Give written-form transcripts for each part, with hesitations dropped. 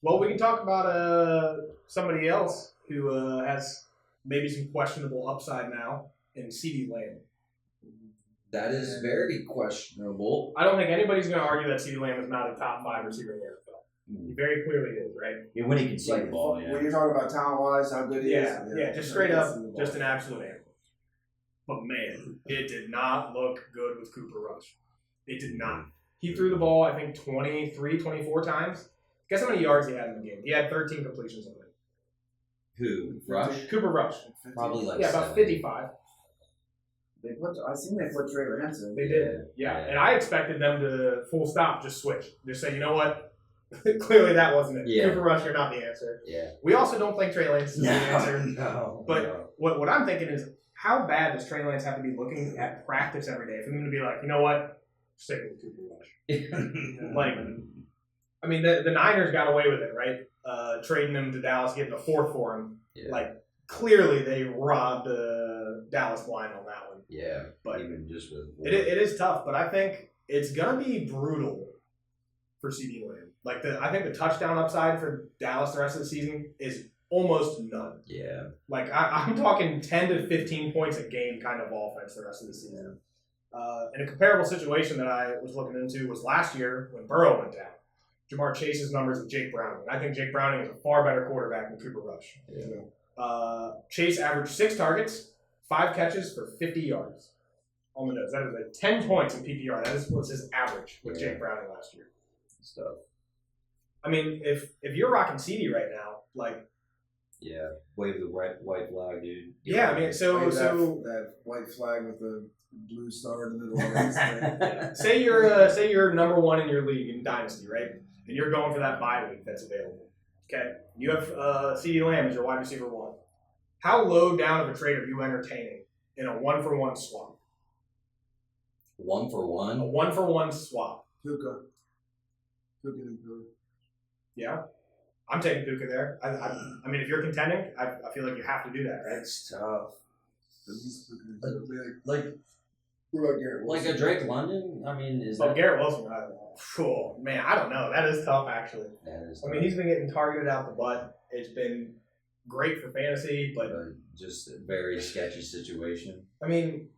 Well, we can talk about somebody else who has maybe some questionable upside now in CeeDee Lamb. That is very questionable. I don't think anybody's going to argue that CeeDee Lamb is not a top 5 receiver in the NFL. He very clearly is, right? Yeah, when he can see the ball, When you're talking about talent-wise, how good he is. Yeah, just straight up, just an absolute animal. But man, it did not look good with Cooper Rush. It did not. He threw the ball, I think, 23, 24 times. Guess how many yards he had in the game? He had 13 completions on it. Who? Rush? Cooper Rush. Probably like about 55. I seen they put Trey Lance in. They did. Yeah, and I expected them to full stop, just switch. Just say, you know what? Clearly that wasn't it. Yeah. Cooper Rush, you're not the answer. Yeah. We also don't think Trey Lance is the answer. No. But what I'm thinking is, how bad does Trey Lance have to be looking at practice every day for them to be like, you know what? Stick with Cooper Rush. Like, I mean, the Niners got away with it, right? Trading him to Dallas, getting a 4th for him. Yeah. Like, clearly they robbed Dallas blind on that one. Yeah. But even just with it is tough, but I think it's gonna be brutal for CeeDee Lamb. Like I think the touchdown upside for Dallas the rest of the season is almost none. Yeah. Like I'm talking 10 to 15 points a game kind of offense the rest of the season. And a comparable situation that I was looking into was last year when Burrow went down. Jamar Chase's numbers with Jake Browning. I think Jake Browning is a far better quarterback than Cooper Rush. Yeah. Chase averaged 6 targets, 5 catches for 50 yards on the nose. That is like 10 points in PPR. That was his average with Jake Browning last year. Stuff. I mean, if you're rocking CeeDee right now, like, yeah, wave the white flag, dude. Yeah, I mean, so that white flag with the blue star in the middle of it. say you're number 1 in your league in Dynasty, right? And you're going for that bye week that's available. Okay, you have CeeDee Lamb as your wide receiver 1. How low down of a trade are you entertaining in a 1-for-1 swap? 1-for-1? A 1-for-1 swap. Puka and Puka. Yeah, I'm taking Puka there. I mean, if you're contending, I feel like you have to do that, right? It's tough. Like, what about Garrett Wilson? Like a Drake London? I mean, is that... Garrett Wilson, man, I don't know. That is tough, actually. That is tough. I mean, he's been getting targeted out the butt. It's been great for fantasy, but just a very sketchy situation. I mean,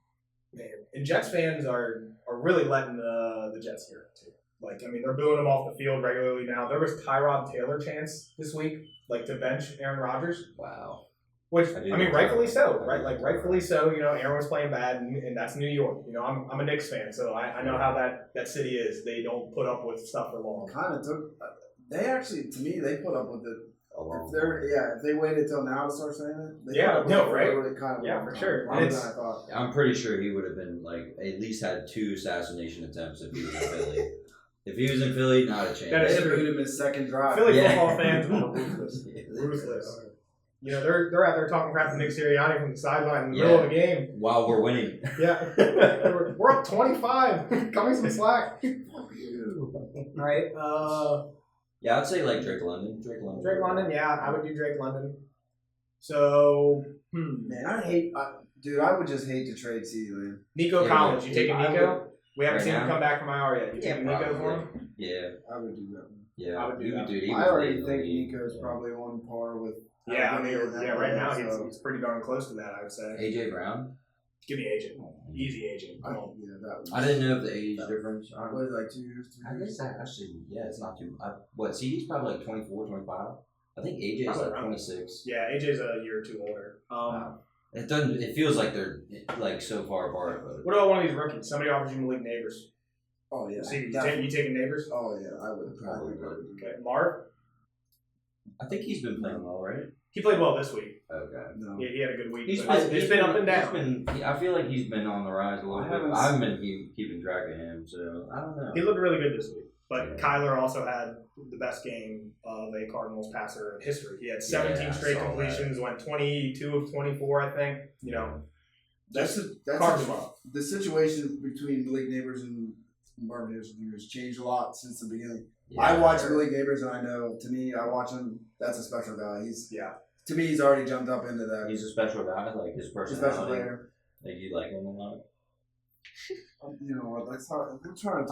man, and Jets fans are really letting the Jets hear it, too. Like, I mean, they're booing him off the field regularly now. There was Tyrod Taylor chants this week, like, to bench Aaron Rodgers. Wow. Which, I mean, rightfully so, right? Like, rightfully so. You know, Aaron was playing bad, and that's New York. You know, I'm a Knicks fan, so I know how that city is. They don't put up with stuff for long. Kind of took. They actually, to me, they put up with it. If they waited till now to start saying it, right? Kind of for sure. I'm pretty sure he would have been like at least had 2 assassination attempts if he was in Philly. If he was in Philly, not a chance. That is would have been second drive. Philly football fans are ruthless. Ruthless. You know, they're out there talking crap to Nick Sirianni from the sideline in the middle of the game. While we're winning. Yeah. We're up 25. Cut me some slack. Right? Yeah, I'd say like Drake London. Drake London, yeah. I would do Drake London. So, Man, I would just hate to trade CeeDee Lamb. Nico Collins. You taking Nico? We haven't seen him come back from IR yet. You taking Nico for him? Yeah. I would do that one. Yeah, I would do that. Dude, I already think Nico's probably on par with... Yeah, I mean, right now he's pretty darn close to that, I would say. AJ Brown? Give me AJ. Easy AJ. Come on. I didn't know if the age difference. Was it like 2 years? I guess actually, it's not too. CeeDee's probably like 24, 25. I think AJ is like 26. Yeah, AJ's a year or 2 older. It doesn't. It feels like they're like so far apart. But what about one of these rookies? Somebody offers you Malik Neighbors. Oh yeah. You taking Neighbors? Oh yeah, I would probably. Okay, Marv. I think he's been playing well, right? He played well this week. Okay. No. Yeah, he had a good week. He's been up and down. I feel like he's been on the rise a little bit. I haven't been keeping track of him, so I don't know. He looked really good this week. But Kyler also had the best game of a Cardinals passer in history. He had 17 straight completions, went 22 of 24, I think. You know, that's the situation between Malik Neighbors and Marvin Harrison has changed a lot since the beginning. Yeah, I watch Malik Neighbors, and I know, to me, I watch him. That's a special guy. To me, he's already jumped up into that. He's a special guy, like his personality. A special player. Like you like him a lot. You know what? I'm trying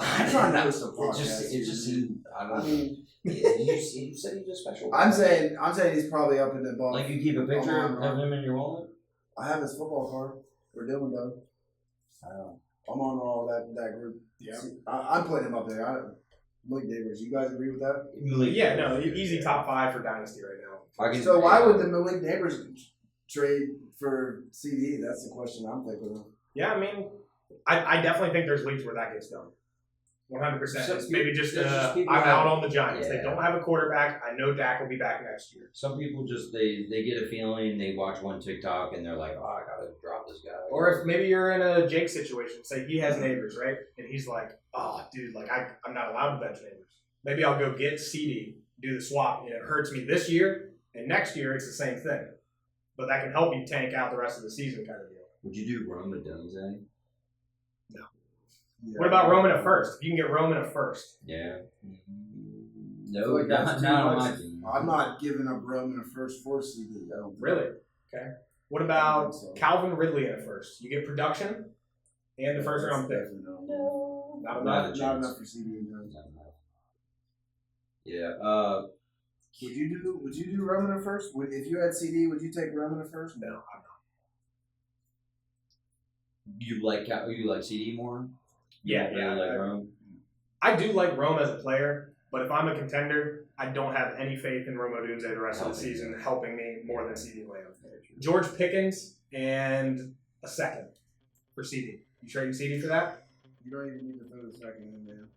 to host a podcast. It just seemed. I mean, You said he's a special. I'm saying he's probably up in the ball. Like you keep a picture of him in your wallet. I have his football card. We're doing though. I'm on all that group. Yeah, I'm putting him up there. Malik Neighbors. You guys agree with that? Yeah, no, easy top 5 for Dynasty right now. So why would the Malik Neighbors trade for CeeDee? That's the question I'm thinking of. Yeah, I mean, I definitely think there's leagues where that gets done. 100%. It's maybe just I'm out on the Giants. Yeah. They don't have a quarterback. I know Dak will be back next year. Some people just they get a feeling, they watch one TikTok and they're like, oh, I gotta drop this guy. Or if maybe you're in a Jake situation, say he has Neighbors, right? And he's like, oh, dude, like I'm not allowed to bench Neighbors. Maybe I'll go get CeeDee, do the swap, and it hurts me this year, and next year it's the same thing. But that can help you tank out the rest of the season kind of deal. Would you do Roman Dunze? No. Yeah. What about Roman at first? If you can get Roman at first. Yeah. No, not on my team. I'm not giving up Roman at first for CeeDee. Really? Okay. What about Calvin Ridley in a first? You get production and the first round pick. No. Not enough for CeeDee. Yeah. Would you do Roman at first? If you had CeeDee, would you take Roman at first? No, I'm not. You like CeeDee more? Yeah. Like Rome? I do like Rome as a player, but if I'm a contender, I don't have any faith in Rome Odunze the rest of the season helping me more than CeeDee Lamb. George Pickens and a second for CeeDee. You trading CeeDee for that? You don't even need to throw the second in there.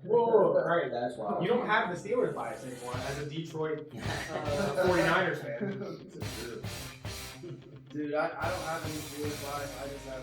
Whoa, all right, that's wild. You don't have the Steelers bias anymore as a Detroit 49ers fan. Dude, I don't have any Steelers bias. I just have a